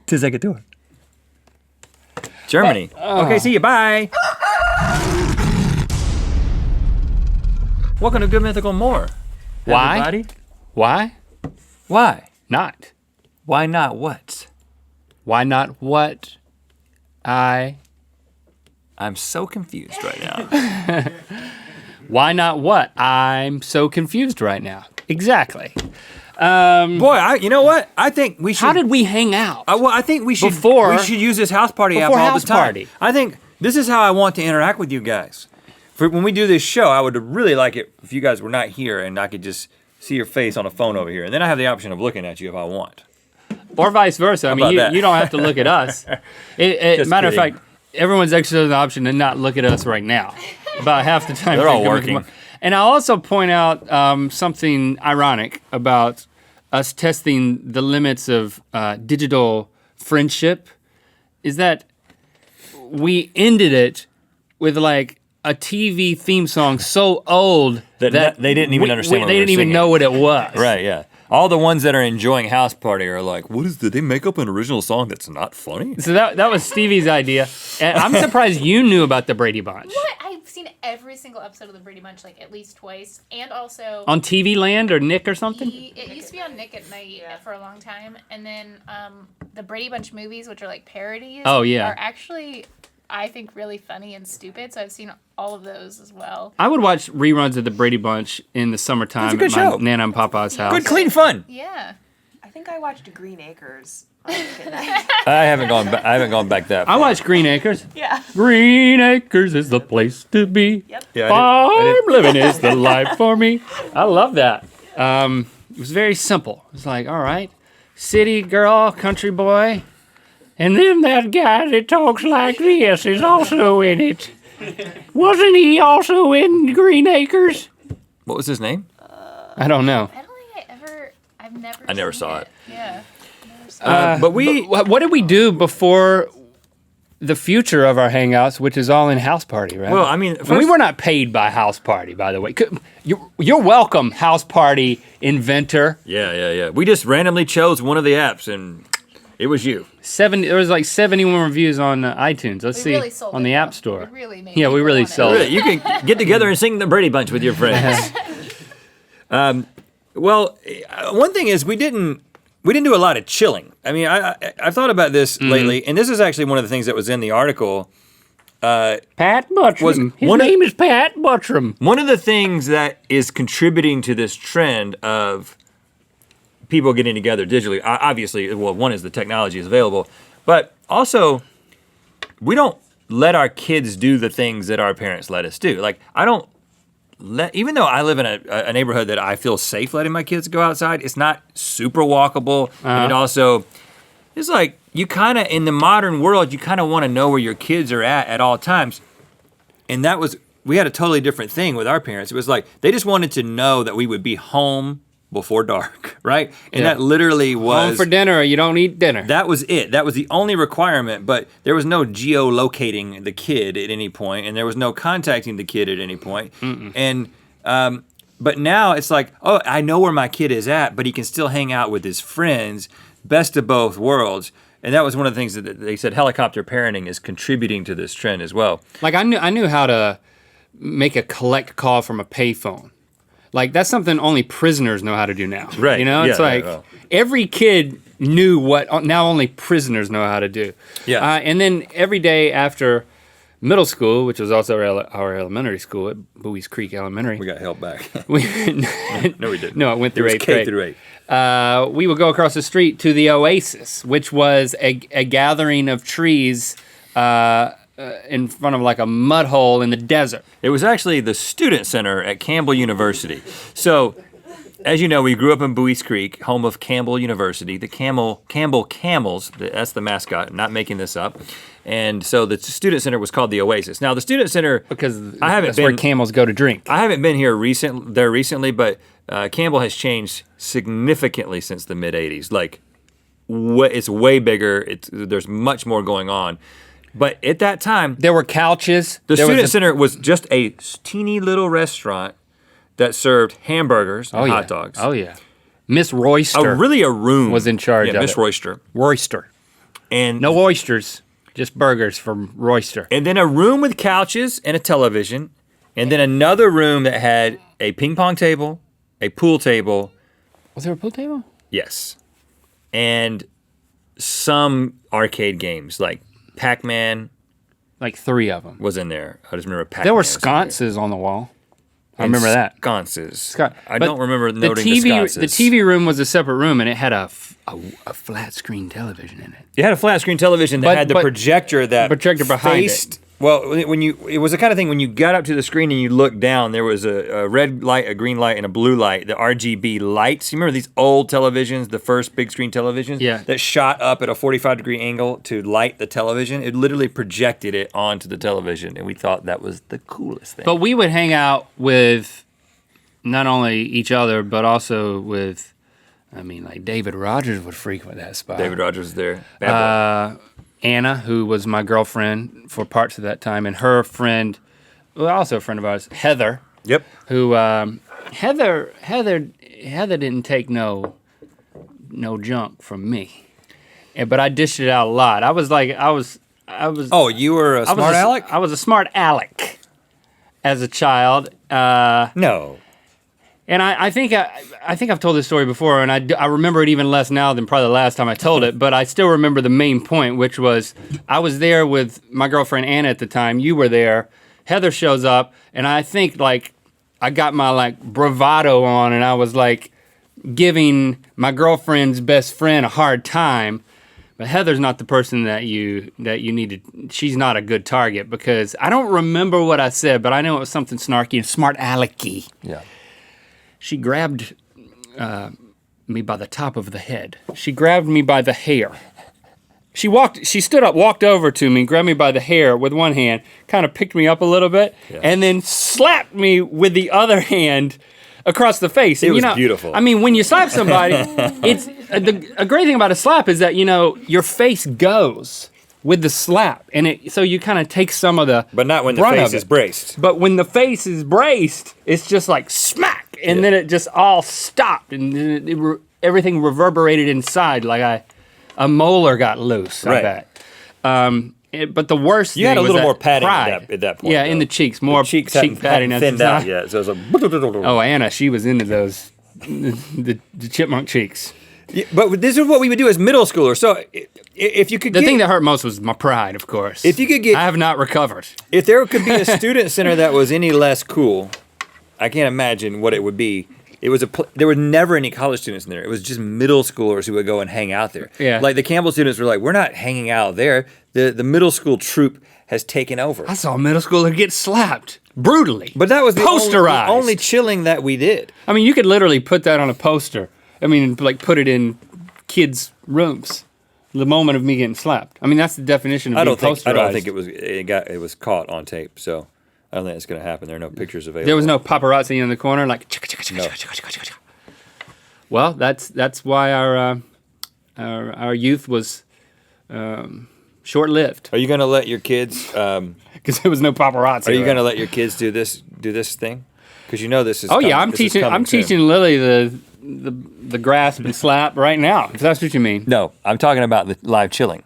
to the second door. Germany. Okay, see you, bye. Welcome to Good Mythical More. Why? Everybody. Why? Why? Not. Why not what? Why not what I'm so confused right now. Why not what? I'm so confused right now. Exactly. Boy, you know what? I think we should. How did we hang out? Well, I think we should. Before- we should use this house party app all house the time. party. I think this is how I want to interact with you guys. When we do this show, I would really like it if you guys were not here and I could just see your face on a phone over here, and then I have the option of looking at you if I want. Or vice versa. I mean, you don't have to look at us. Matter of fact, everyone's exercising the option to not look at us right now. About half the time. They're all working. And I'll also point out something ironic about us testing the limits of digital friendship is that we ended it with like a TV theme song so old that they didn't even understand what they we were didn't even singing. know what it was. Right, yeah. All the ones that are enjoying House Party are like, what is, did they make up an original song that's not funny? So that was Stevie's idea. And I'm surprised you knew about the Brady Bunch. What? I've seen every single episode of the Brady Bunch like at least twice, and also On TV Land or Nick or something? it used to be on Nick at Night for a long time, and then the Brady Bunch movies, which are like parodies, Oh, yeah. are actually, I think, really funny and stupid. So I've seen all of those as well. I would watch reruns of the Brady Bunch in the summertime It's a good at my show. Nana and Papa's house. Good, clean fun. Yeah. I think I watched Green Acres on Nick at Night. I haven't gone back that far. I watched Green Acres. Yeah. Green Acres is the place to be. Yep. Yeah, Farm living is the life for me. I love that. It was very simple. It was like, all right, city girl, country boy, and then that guy that talks like this is also in it. Wasn't he also in Green Acres? What was his name? I don't know. I don't think I've never. I never seen saw it. Yeah. But What did we do before the future of our hangouts, which is all in House Party, right? Well, I mean, And we were not paid by House Party, by the way. You're welcome, House Party inventor. Yeah. We just randomly chose one of the apps, and it was you. There was like 71 reviews on iTunes. Let's We see really sold on it, the though. App Store. We really made Yeah, we people really want it. sold it. You can get together and sing the Brady Bunch with your friends. Well, one thing is we didn't do a lot of chilling. I mean, I've thought about this lately, and this is actually one of the things that was in the article. Pat Buttram. His one of- name is Pat Buttram. One of the things that is contributing to this trend of people getting together digitally, obviously, well, one is the technology is available, but also we don't let our kids do the things that our parents let us do. Like, I don't even though I live in a neighborhood that I feel safe letting my kids go outside, it's not super walkable. And it also, it's like, you kind of, in the modern world, you kind of want to know where your kids are at all times. And we had a totally different thing with our parents. It was like, they just wanted to know that we would be home before dark, right? And that literally was— Home for dinner or you don't eat dinner. That was it. That was the only requirement, but there was no geolocating the kid at any point, and there was no contacting the kid at any point. And but now it's like, oh, I know where my kid is at, but he can still hang out with his friends. Best of both worlds. And that was one of the things that they said helicopter parenting is contributing to this trend as well. Like I knew how to make a collect call from a payphone. Like that's something only prisoners know how to do now. Right. You know, it's like every kid knew what now only prisoners know how to do. Yeah. And then every day after middle school, which was also our elementary school at Bowie's Creek Elementary. We got held back. No, we didn't. No, it went through eighth K grade. through 8. We would go across the street to the Oasis, which was a gathering of trees in front of like a mud hole in the desert. It was actually the student center at Campbell University. So, as you know, we grew up in Bowie's Creek, home of Campbell University. The Campbell Camels, that's the mascot, I'm not making this up. And so the student center was called the Oasis. Now the student center, Because that's where camels go to drink. I haven't been here recently, but Campbell has changed significantly since the mid '80s. Like, it's way bigger. There's much more going on. But at that time, There were couches. the there student was center was just a teeny little restaurant that served hamburgers and hot dogs. Oh yeah. Miss Royster A room was in charge Yeah, of Miss it. Royster. Royster. And No oysters, just burgers from Royster. And then a room with couches and a television, and then another room that had a ping pong table, a pool table. Was there a pool table? Yes. And some arcade games like Pac-Man Like 3 of them. was in there. I just remember Pac-Man. There were was in there. sconces on the wall. I remember that. Sconces. I But don't remember noting TV, the sconces. The TV room was a separate room, and it had a flat screen television in it. It had a flat screen television that had the projector that projector behind faced. Well, it was the kind of thing when you got up to the screen and you looked down, there was a red light, a green light, and a blue light. The RGB lights. You remember these old televisions, the first big screen televisions? Yeah. That shot up at a 45-degree angle to light the television. It literally projected it onto the television, and we thought that was the coolest thing. But we would hang out with not only each other, but also with, like David Rogers would frequent that spot. David Rogers was there. Bad boy. Anna, who was my girlfriend for parts of that time, and her friend, well, also a friend of ours, Heather. Yep. Who Heather didn't take no junk from me, but I dished it out a lot. I was. Oh, you were a smart aleck? I was a smart aleck as a child. No. And I think I've told this story before, and I remember it even less now than probably the last time I told it, but I still remember the main point, which was I was there with my girlfriend Anna at the time. You were there. Heather shows up, and I think I got my bravado on, and I was giving my girlfriend's best friend a hard time. But Heather's not the person that you needed. She's not a good target because I don't remember what I said, but I know it was something snarky and smart alecky. Yeah. She grabbed me by the top of the head. She grabbed me by the hair. She stood up, walked over to me, grabbed me by the hair with one hand, kind of picked me up a little bit, and then slapped me with the other hand across the face. It and, was beautiful. When you slap somebody, it's a great thing about a slap is that, your face goes with the slap, and so you kind of take some of the But not when the brunt face of it. is braced. But when the face is braced, it's just like smack, and then it just all stopped, and then everything reverberated inside like a molar got loose. Right. I bet. But the worst You thing had a was little that more padding pride. at that point. Yeah, though. in the cheeks, more The cheeks cheek padding. hadn't thinned out yet, so it was like. Oh, Anna, she was into those the chipmunk cheeks. Yeah, but this is what we would do as middle schoolers. So if you could The thing that hurt most was my pride, of course. If you could get- I have not recovered. if there could be a student center that was any less cool, I can't imagine what it would be. It was there were never any college students in there. It was just middle schoolers who would go and hang out there. Yeah. Like the Campbell students were like, we're not hanging out there. The middle school troop has taken over. I saw a middle schooler get slapped brutally. But that was the posterized. only chilling that we did. You could literally put that on a poster. Put it in kids' rooms. The moment of me getting slapped. That's the definition of being posterized. I don't think it was caught on tape. So I don't think it's going to happen. There are no pictures available. There was no paparazzi in the corner like. No. Well, that's why our youth was short-lived Are you going to let your kids? because there was no paparazzi. Are you around. going to let your kids do this thing? Because this is. Oh yeah, I'm this is teaching. coming I'm soon. teaching Lily the grasp and slap right now. If that's what you mean. No, I'm talking about the live chilling.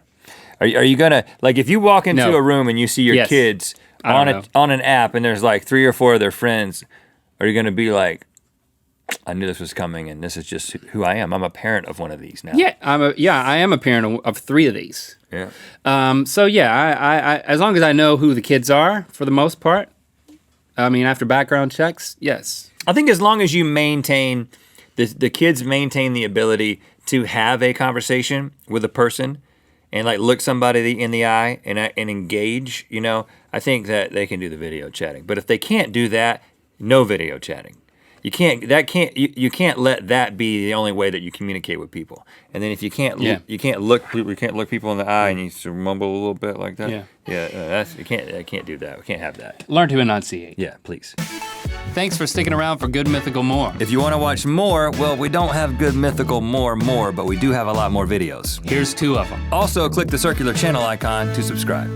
Are you gonna if you walk into No. a room and you see your Yes. kids I on don't on an app and there's 3 or 4 of their friends, are you gonna be like, I knew this was coming and this is just who I am. I'm a parent of one of these now. Yeah, I am a parent of 3 of these. Yeah. So yeah, I as long as I know who the kids are for the most part. After background checks, yes. I think as long as you maintain the kids maintain the ability to have a conversation with a person and look somebody in the eye and engage, I think that they can do the video chatting. But if they can't do that, no video chatting. You can't let that be the only way that you communicate with people. And then if you can't look people in the eye and you just mumble a little bit like that. Yeah. I can't do that. We can't have that. Learn to enunciate. Yeah, please. Thanks for sticking around for Good Mythical More. If you want to watch more, well, we don't have Good Mythical more, but we do have a lot more videos. Here's 2 of them. Also, click the circular channel icon to subscribe.